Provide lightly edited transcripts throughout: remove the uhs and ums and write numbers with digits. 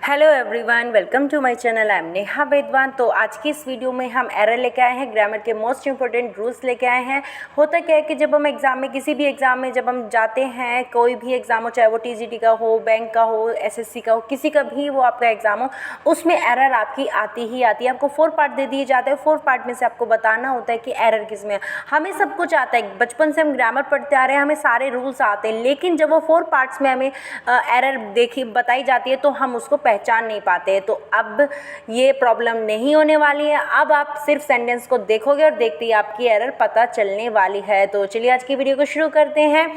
Hello everyone, welcome to my channel. I am Neha Vedwan. तो आज की इस वीडियो में हम एरर लेके आए हैं, ग्रामर के मोस्ट इंपॉर्टेंट रूल्स लेके आए हैं। होता क्या है कि जब हम एग्ज़ाम में, किसी भी एग्ज़ाम में जब हम जाते हैं, कोई भी एग्ज़ाम हो, चाहे वो टीजीटी का हो, बैंक का हो, एसएससी का हो, किसी का भी वो आपका एग्ज़ाम हो, उसमें एरर आपकी आती ही आती है। आपको 4 पार्ट दे दिए जाते हैं, 4 पार्ट में से आपको बताना होता है कि एरर किस में है। हमें सब कुछ आता है, बचपन से हम ग्रामर पढ़ते आ रहे हैं, हमें सारे रूल्स आते हैं, लेकिन जब वो 4 पार्ट्स में हमें एरर देखी बताई जाती है तो हम उसको पहचान नहीं पाते हैं। तो अब ये प्रॉब्लम नहीं होने वाली है। अब आप सिर्फ सेंटेंस को देखोगे और देखते ही आपकी एरर पता चलने वाली है। तो चलिए आज की वीडियो को शुरू करते हैं।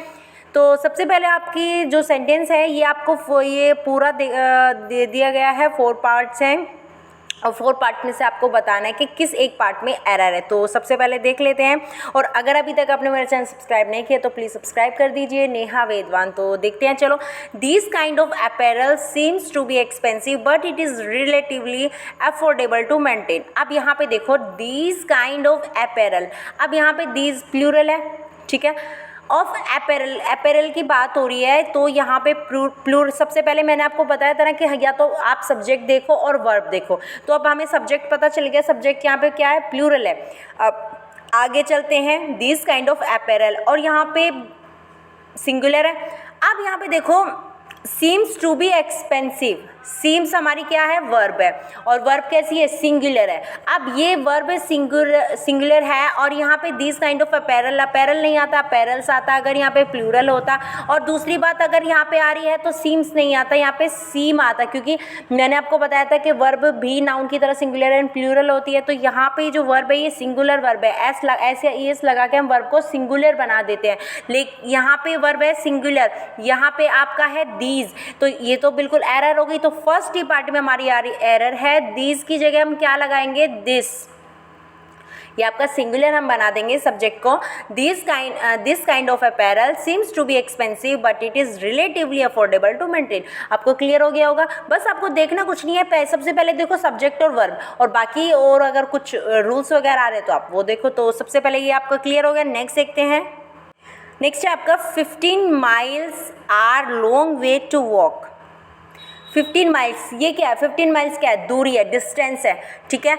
तो सबसे पहले आपकी जो सेंटेंस है ये आपको ये पूरा दे दिया गया है, 4 पार्ट्स हैं और 4 पार्ट में से आपको बताना है कि किस एक पार्ट में एरर है। तो सबसे पहले देख लेते हैं। और अगर अभी तक आपने मेरा चैनल सब्सक्राइब नहीं किया तो प्लीज़ सब्सक्राइब कर दीजिए, नेहा वेदवान। तो देखते हैं, चलो। This kind of apparel seems to be expensive but it is relatively affordable to maintain. अब यहाँ पे देखो, दिस काइंड ऑफ अपैरल, अब यहाँ पे दिस प्लूरल है, ठीक है, ऑफ अपैरल, अपैरल की बात हो रही है। तो यहाँ पे प्लूर, सबसे पहले मैंने आपको बताया था ना कि या तो आप सब्जेक्ट देखो और वर्ब देखो। तो अब हमें सब्जेक्ट पता चल गया, सब्जेक्ट यहाँ पे क्या है, प्लूरल है। अब आगे चलते हैं, दिस काइंड ऑफ अपैरल, और यहाँ पे सिंगुलर है। अब यहाँ पे देखो, seems to be expensive, seems हमारी क्या है, वर्ब है, और वर्ब कैसी है, सिंगुलर है। अब ये वर्ब सिंगुलर है, और यहाँ पे this kind of apparel, apparel नहीं आता, अपैरल्स आता अगर यहाँ पे प्लूरल होता। और दूसरी बात, अगर यहाँ पे आ रही है तो सीम्स नहीं आता, यहाँ पे सीम आता, क्योंकि मैंने आपको बताया था कि वर्ब भी नाउन की तरह सिंगुलर एंड प्लूरल होती है। तो यहाँ पे जो वर्ब है ये सिंगुलर वर्ब है, ऐसे एस लगा के हम वर्ब को सिंगुलर बना देते हैं, लेकिन यहाँ पे वर्ब है सिंगुलर, यहाँ पे आपका है दीज। तो ये तो बिल्कुल एरर हो गई। तो फर्स्ट ही पार्ट में हमारी एरर है, दीज की जगह हम क्या लगाएंगे, दिस। ये आपका सिंगुलर हम बना देंगे सब्जेक्ट को। This kind of apparel seems to be expensive but it is relatively affordable to maintain. आपको क्लियर हो गया होगा। बस आपको देखना कुछ नहीं है, सबसे पहले देखो सब्जेक्ट और वर्ब, और बाकी और अगर कुछ रूल्स वगैरह आ रहे तो आप वो देखो। तो सबसे पहले ये आपका क्लियर हो गया। नेक्स्ट देखते हैं। नेक्स्ट है आपका 15 miles are long way to walk. 15 miles, ये क्या है, 15 माइल्स क्या है, दूरी है, डिस्टेंस है, ठीक है।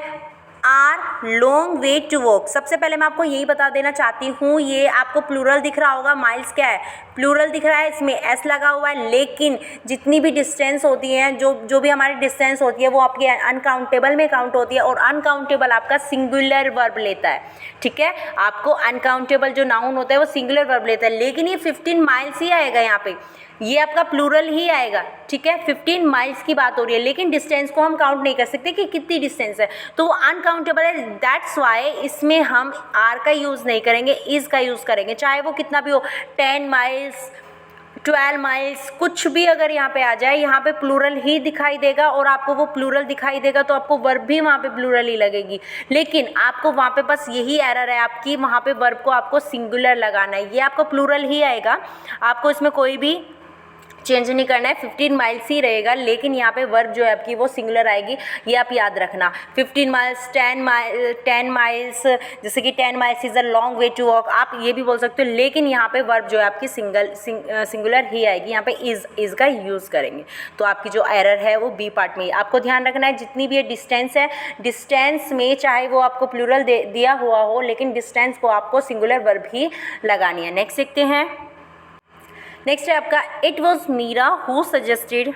Are long way to walk, सबसे पहले मैं आपको यही बता देना चाहती हूँ, ये आपको प्लूरल दिख रहा होगा, माइल्स क्या है, प्लूरल दिख रहा है, इसमें एस लगा हुआ है, लेकिन जितनी भी डिस्टेंस होती है, जो भी हमारी डिस्टेंस होती है वो आपकी अनकाउंटेबल में काउंट होती है, और अनकाउंटेबल आपका सिंगुलर वर्ब लेता है, ठीक है। आपको अनकाउंटेबल जो नाउन होता है वो सिंगुलर वर्ब लेता है, लेकिन ये 15 माइल्स ही आएगा यहाँ पे, ये आपका प्लूरल ही आएगा, ठीक है। 15 माइल्स की बात हो रही है, लेकिन डिस्टेंस को हम काउंट नहीं कर सकते कि कितनी डिस्टेंस है, तो वो अनकाउंटेबल है। दैट्स वाई इसमें हम आर का यूज़ नहीं करेंगे, इज का यूज़ करेंगे, चाहे वो कितना भी हो, 10 माइल्स, 12 माइल्स, कुछ भी अगर यहाँ पे आ जाए, यहाँ पे प्लूरल ही दिखाई देगा, और आपको वो प्लूरल दिखाई देगा तो आपको वर्ब भी वहाँ पे प्लूरल ही लगेगी। लेकिन आपको वहाँ पे बस यही एरर है आपकी, वहाँ पे वर्ब को आपको सिंगुलर लगाना है, ये आपको प्लूरल ही आएगा, आपको इसमें कोई भी चेंज नहीं करना है, 15 माइल्स ही रहेगा, लेकिन यहाँ पे वर्ब जो है आपकी वो सिंगुलर आएगी, ये आप याद रखना। 15 माइल्स, 10 माइल्स, जैसे कि 10 miles is a long way to walk, आप ये भी बोल सकते हो, लेकिन यहाँ पे वर्ब जो है आपकी सिंगुलर ही आएगी, यहाँ पे इज़ का यूज़ करेंगे। तो आपकी जो एरर है वो बी पार्ट में। आपको ध्यान रखना है, जितनी भी ये डिस्टेंस है, डिस्टेंस में चाहे वो आपको प्लूरल दिया हुआ हो, लेकिन डिस्टेंस को आपको सिंगुलर वर्ब ही लगानी है। नेक्स्ट देखते हैं। नेक्स्ट है आपका, it was Meera who suggested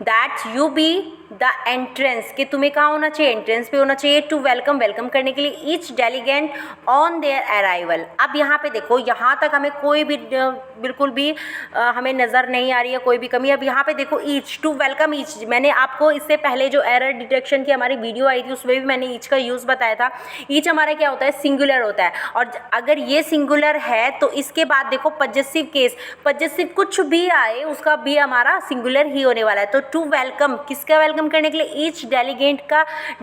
that you be the entrance, कि तुम्हें कहाँ होना चाहिए, एंट्रेंस पे होना चाहिए, टू वेलकम करने के लिए ईच डेलीगेंट ऑन देयर अराइवल। अब यहाँ पे देखो, यहाँ तक हमें कोई भी बिल्कुल भी हमें नज़र नहीं आ रही है कोई भी कमी। अब यहाँ पे देखो, ईच, टू वेलकम ईच, मैंने आपको इससे पहले जो एरर डिटेक्शन की हमारी वीडियो आई थी उसमें भी मैंने ईच का यूज़ बताया था। ईच हमारा क्या होता है, सिंगुलर होता है, और अगर ये सिंगुलर है तो इसके बाद देखो पजेसिव केस, पजेसिव कुछ भी आए उसका भी हमारा सिंगुलर ही होने वाला है। तो टू वेलकम, किसका वेलकम वेलकम करने के लिए, ईच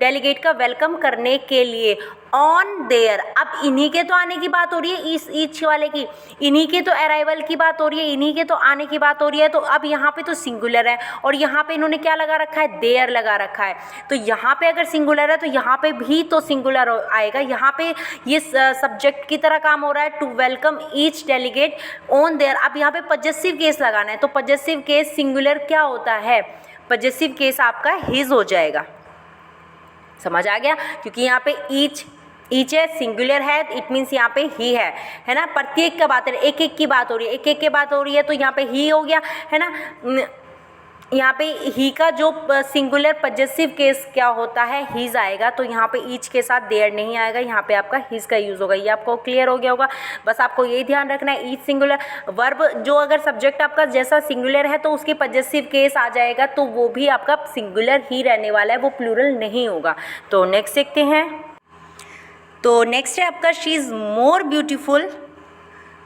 डेलीगेट का वेलकम करने के लिए ऑन देयर। अब इन्हीं के तो आने की बात हो रही है, इस ईच वाले की, इन्हीं के तो अराइवल की बात हो रही है, इन्हीं के तो आने की बात हो रही है। तो अब यहाँ पे तो सिंगुलर है और यहाँ पे इन्होंने क्या लगा रखा है, देयर लगा रखा है। तो यहाँ पे अगर सिंगुलर है तो यहाँ पे भी तो सिंगुलर आएगा। यहाँ पे ये सब्जेक्ट की तरह काम हो रहा है, to welcome each delegate on there. अब यहाँ पे पजेसिव केस लगाना है, तो पजेसिव केस सिंगुलर क्या होता है, पजेसिव केस आपका हिज हो जाएगा। समझ आ गया, क्योंकि यहाँ पे ईच है, सिंगुलर है, इट मीन्स यहाँ पे ही है ना। प्रत्येक का बात है, एक एक की बात हो रही है, एक एक की बात हो रही है, तो यहाँ पे ही हो गया, है ना। यहाँ पे ही का जो सिंगुलर पजेसिव केस क्या होता है, हीज आएगा। तो यहाँ पे ईच के साथ देयर नहीं आएगा, यहाँ पे आपका हीज का यूज़ होगा। ये आपको क्लियर हो गया होगा। बस आपको यही ध्यान रखना है, ईच सिंगुलर वर्ब जो अगर सब्जेक्ट आपका जैसा सिंगुलर है तो उसके पजेसिव केस आ जाएगा, तो वो भी आपका सिंगुलर ही रहने वाला है, वो प्लूरल नहीं होगा। तो नेक्स्ट देखते हैं। तो नेक्स्ट है आपका she is more beautiful,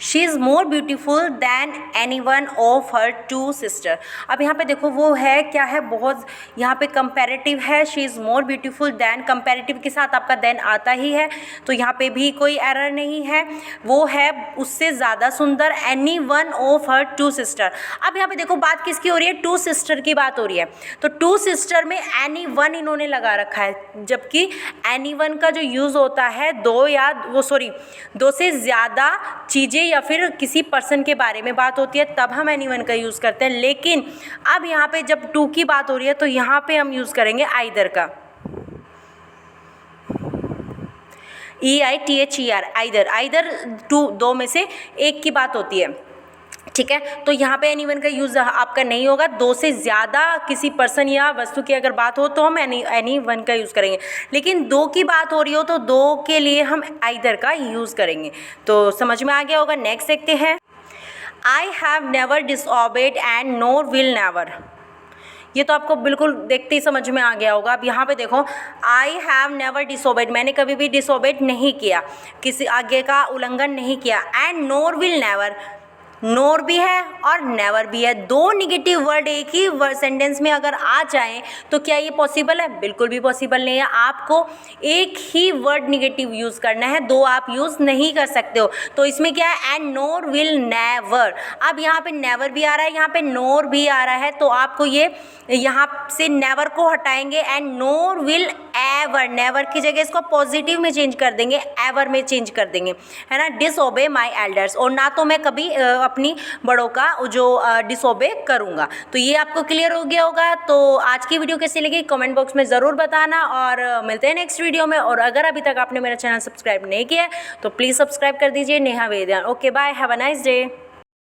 she is more beautiful than any one of her two sister. अब यहाँ पे देखो वो है क्या है, बहुत यहाँ पे कंपैरेटिव है, she is more beautiful than, comparative के साथ आपका दैन आता ही है, तो यहाँ पे भी कोई एरर नहीं है। वो है उससे ज़्यादा सुंदर, any one of her two sister. अब यहाँ पे देखो बात किसकी हो रही है, टू सिस्टर की बात हो रही है। तो टू सिस्टर में एनी वन इन्होंने लगा रखा है, जबकि एनी वन का जो यूज़ होता है दो से ज़्यादा चीज़ें या फिर किसी पर्सन के बारे में बात होती है तब हम एनी वन का यूज़ करते हैं। लेकिन अब यहाँ पे जब टू की बात हो रही है तो यहाँ पे हम यूज़ करेंगे आइदर का, EITHER, आइदर टू, दो में से एक की बात होती है, ठीक है। तो यहाँ पे एनी वन का यूज़ आपका नहीं होगा। दो से ज़्यादा किसी पर्सन या वस्तु की अगर बात हो तो हम एनी वन का यूज़ करेंगे, लेकिन दो की बात हो रही हो तो दो के लिए हम आइदर का यूज़ करेंगे। तो समझ में आ गया होगा। नेक्स्ट देखते हैं। I have never disobeyed and nor will never. ये तो आपको बिल्कुल देखते ही समझ में आ गया होगा। अब यहाँ पे देखो, आई हैव नेवर डिसओबेड, मैंने कभी भी डिसओबेड नहीं किया, किसी आज्ञा का उल्लंघन नहीं किया। एंड नोर विल नेवर, नोर भी है और नेवर भी है। दो निगेटिव वर्ड एक ही सेंटेंस में अगर आ जाएं तो क्या ये पॉसिबल है? बिल्कुल भी पॉसिबल नहीं है। आपको एक ही वर्ड निगेटिव यूज़ करना है, दो आप यूज़ नहीं कर सकते हो। तो इसमें क्या है, एंड नोर विल नेवर। अब यहाँ पे नेवर भी आ रहा है, यहाँ पे नोर भी आ रहा है, तो आपको ये यहाँ से नेवर को हटाएंगे and nor will ever, never की जगह इसको पॉजिटिव में चेंज कर देंगे, एवर में चेंज कर देंगे, है ना। डिसओबे माई एल्डर्स, और ना तो मैं कभी अपनी बड़ों का जो डिसओबे करूँगा। तो ये आपको क्लियर हो गया होगा। तो आज की वीडियो कैसी लगी कमेंट बॉक्स में ज़रूर बताना, और मिलते हैं नेक्स्ट वीडियो में। और अगर अभी तक आपने मेरा चैनल सब्सक्राइब नहीं किया है तो प्लीज़ सब्सक्राइब कर दीजिए। Neha Vedyan. Okay bye, have a nice day.